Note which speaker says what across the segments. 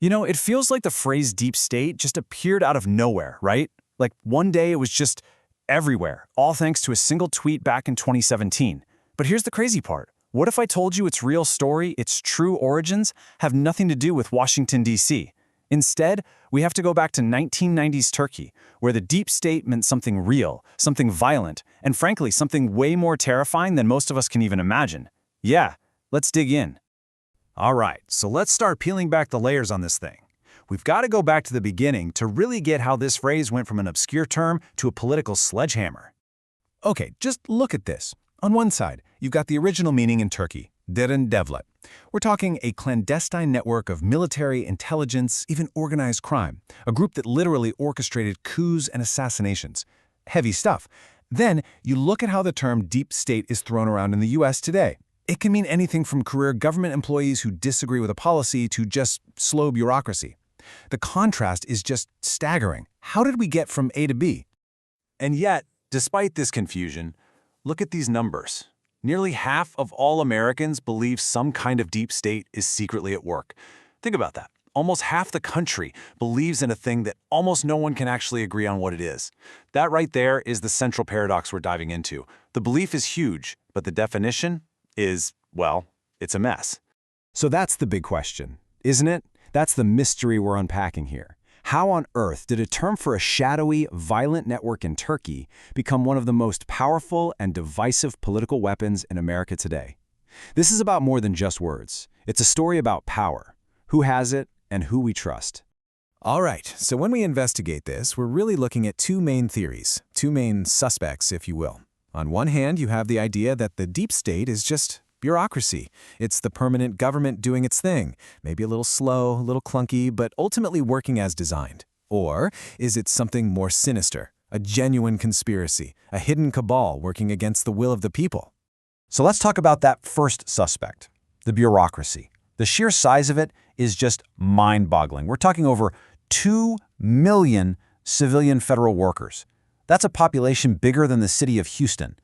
Speaker 1: It feels like the phrase deep state just appeared out of nowhere, right? Like one day it was just everywhere, all thanks to a single tweet back in 2017. But here's the crazy part. What if I told you its real story, its true origins, have nothing to do with Washington, D.C.? Instead, we have to go back to 1990s Turkey, where the deep state meant something real, something violent, and frankly, something way more terrifying than most of us can even imagine. Yeah, let's dig in. All right, so let's start peeling back the layers on this thing. We've got to go back to the beginning to really get how this phrase went from an obscure term to a political sledgehammer.
Speaker 2: Okay, just look at this. On one side, you've got the original meaning in Turkey, derin devlet. We're talking a clandestine network of military, intelligence, even organized crime, a group that literally orchestrated coups and assassinations. Heavy stuff. Then, you look at how the term deep state is thrown around in the US today. It can mean anything from career government employees who disagree with a policy to just slow bureaucracy. The contrast is just staggering. How did we get from A to B?
Speaker 1: And yet, despite this confusion, look at these numbers. Nearly half of all Americans believe some kind of deep state is secretly at work. Think about that. Almost half the country believes in a thing that almost no one can actually agree on what it is. That right there is the central paradox we're diving into. The belief is huge, but the definition is, well, it's a mess.
Speaker 2: So that's the big question, isn't it? That's the mystery we're unpacking here. How on earth did a term for a shadowy, violent network in Turkey become one of the most powerful and divisive political weapons in America today? This is about more than just words. It's a story about power, who has it, and who we trust.
Speaker 3: All right, so when we investigate this, we're really looking at two main theories, two main suspects, if you will. On one hand, you have the idea that the deep state is just bureaucracy. It's the permanent government doing its thing, maybe a little slow, a little clunky, but ultimately working as designed. Or is it something more sinister, a genuine conspiracy, a hidden cabal working against the will of the people?
Speaker 2: So let's talk about that first suspect, the bureaucracy. The sheer size of it is just mind-boggling. We're talking over 2 million civilian federal workers. That's a population bigger than the city of Houston.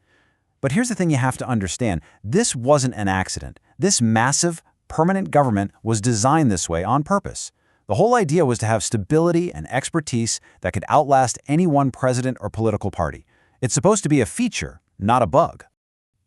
Speaker 2: But here's the thing you have to understand. This wasn't an accident. This massive, permanent government was designed this way on purpose. The whole idea was to have stability and expertise that could outlast any one president or political party. It's supposed to be a feature, not a bug.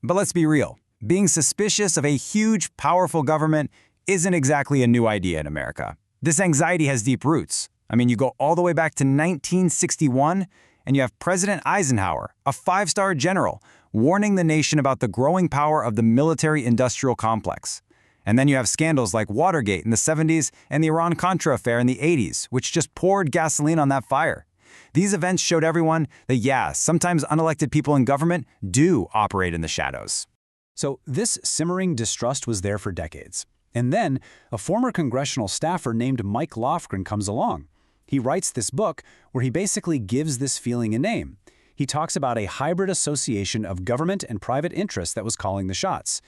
Speaker 1: But let's be real. Being suspicious of a huge, powerful government isn't exactly a new idea in America. This anxiety has deep roots. I mean, you go all the way back to 1961, and you have President Eisenhower, a five-star general, warning the nation about the growing power of the military-industrial complex. And then you have scandals like Watergate in the 70s and the Iran-Contra affair in the 80s, which just poured gasoline on that fire. These events showed everyone that, yeah, sometimes unelected people in government do operate in the shadows.
Speaker 4: So this simmering distrust was there for decades. And then a former congressional staffer named Mike Lofgren comes along. He writes this book where he basically gives this feeling a name. He talks about a hybrid association of government and private interests that was calling the shots.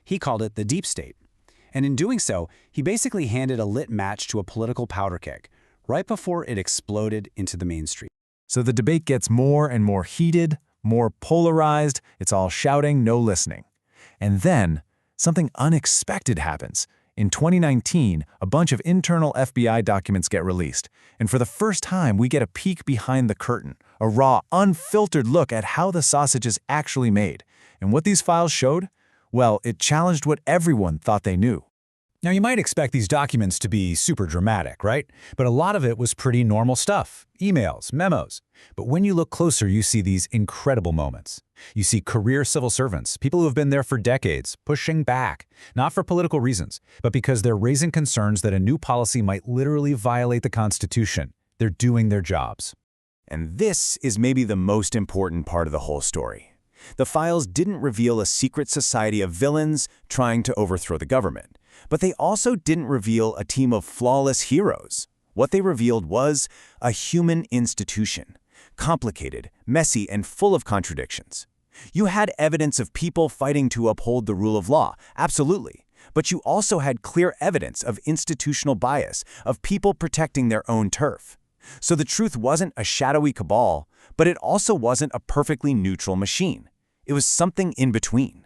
Speaker 4: He called it the deep state. And in doing so, he basically handed a lit match to a political powder keg, right before it exploded into the mainstream.
Speaker 3: So the debate gets more and more heated, more polarized, it's all shouting, no listening. And then, something unexpected happens. In 2019, a bunch of internal FBI documents get released, and for the first time, we get a peek behind the curtain, a raw, unfiltered look at how the sausage is actually made. And what these files showed? Well, it challenged what everyone thought they knew.
Speaker 4: Now, you might expect these documents to be super dramatic, right? But a lot of it was pretty normal stuff, emails, memos. But when you look closer, you see these incredible moments. You see career civil servants, people who have been there for decades, pushing back, not for political reasons, but because they're raising concerns that a new policy might literally violate the Constitution. They're doing their jobs.
Speaker 1: And this is maybe the most important part of the whole story. The files didn't reveal a secret society of villains trying to overthrow the government. But they also didn't reveal a team of flawless heroes. What they revealed was a human institution, complicated, messy, and full of contradictions. You had evidence of people fighting to uphold the rule of law, absolutely. But you also had clear evidence of institutional bias, of people protecting their own turf. So the truth wasn't a shadowy cabal, but it also wasn't a perfectly neutral machine. It was something in between.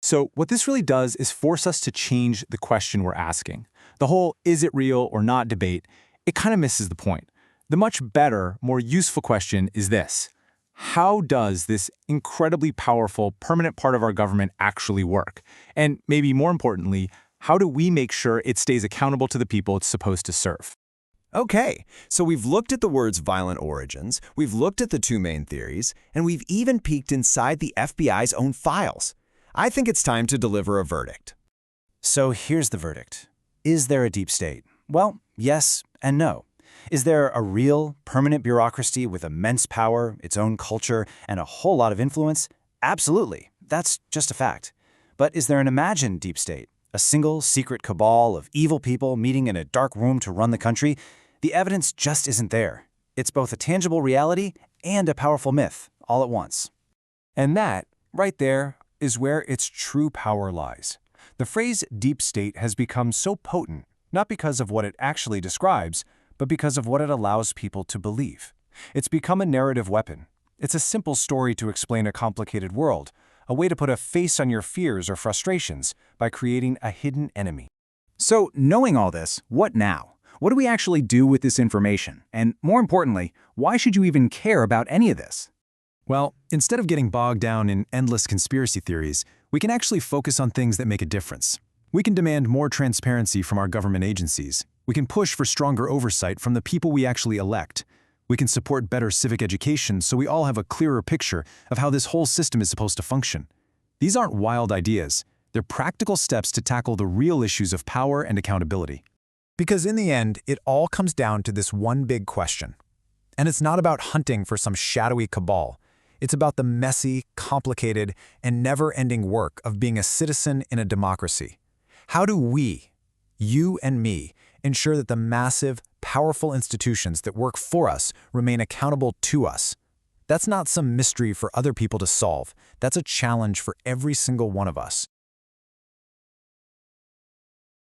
Speaker 3: So what this really does is force us to change the question we're asking. The whole "is it real or not" debate, it kind of misses the point. The much better, more useful question is this: how does this incredibly powerful, permanent part of our government actually work? And maybe more importantly, how do we make sure it stays accountable to the people it's supposed to serve?
Speaker 5: Okay, so we've looked at the word's violent origins, we've looked at the two main theories, and we've even peeked inside the FBI's own files. I think it's time to deliver a verdict.
Speaker 2: So here's the verdict. Is there a deep state? Well, yes and no. Is there a real, permanent bureaucracy with immense power, its own culture, and a whole lot of influence? Absolutely. That's just a fact. But is there an imagined deep state? A single, secret cabal of evil people meeting in a dark room to run the country? The evidence just isn't there. It's both a tangible reality and a powerful myth, all at once.
Speaker 3: And that, right there, is where its true power lies. The phrase deep state has become so potent, not because of what it actually describes, but because of what it allows people to believe. It's become a narrative weapon. It's a simple story to explain a complicated world, a way to put a face on your fears or frustrations by creating a hidden enemy.
Speaker 1: So, knowing all this, what now? What do we actually do with this information? And more importantly, why should you even care about any of this?
Speaker 3: Well, instead of getting bogged down in endless conspiracy theories, we can actually focus on things that make a difference. We can demand more transparency from our government agencies. We can push for stronger oversight from the people we actually elect. We can support better civic education so we all have a clearer picture of how this whole system is supposed to function. These aren't wild ideas. They're practical steps to tackle the real issues of power and accountability.
Speaker 6: Because in the end, it all comes down to this one big question. And it's not about hunting for some shadowy cabal. It's about the messy, complicated, and never-ending work of being a citizen in a democracy. How do we, you and me, ensure that the massive, powerful institutions that work for us remain accountable to us? That's not some mystery for other people to solve. That's a challenge for every single one of us.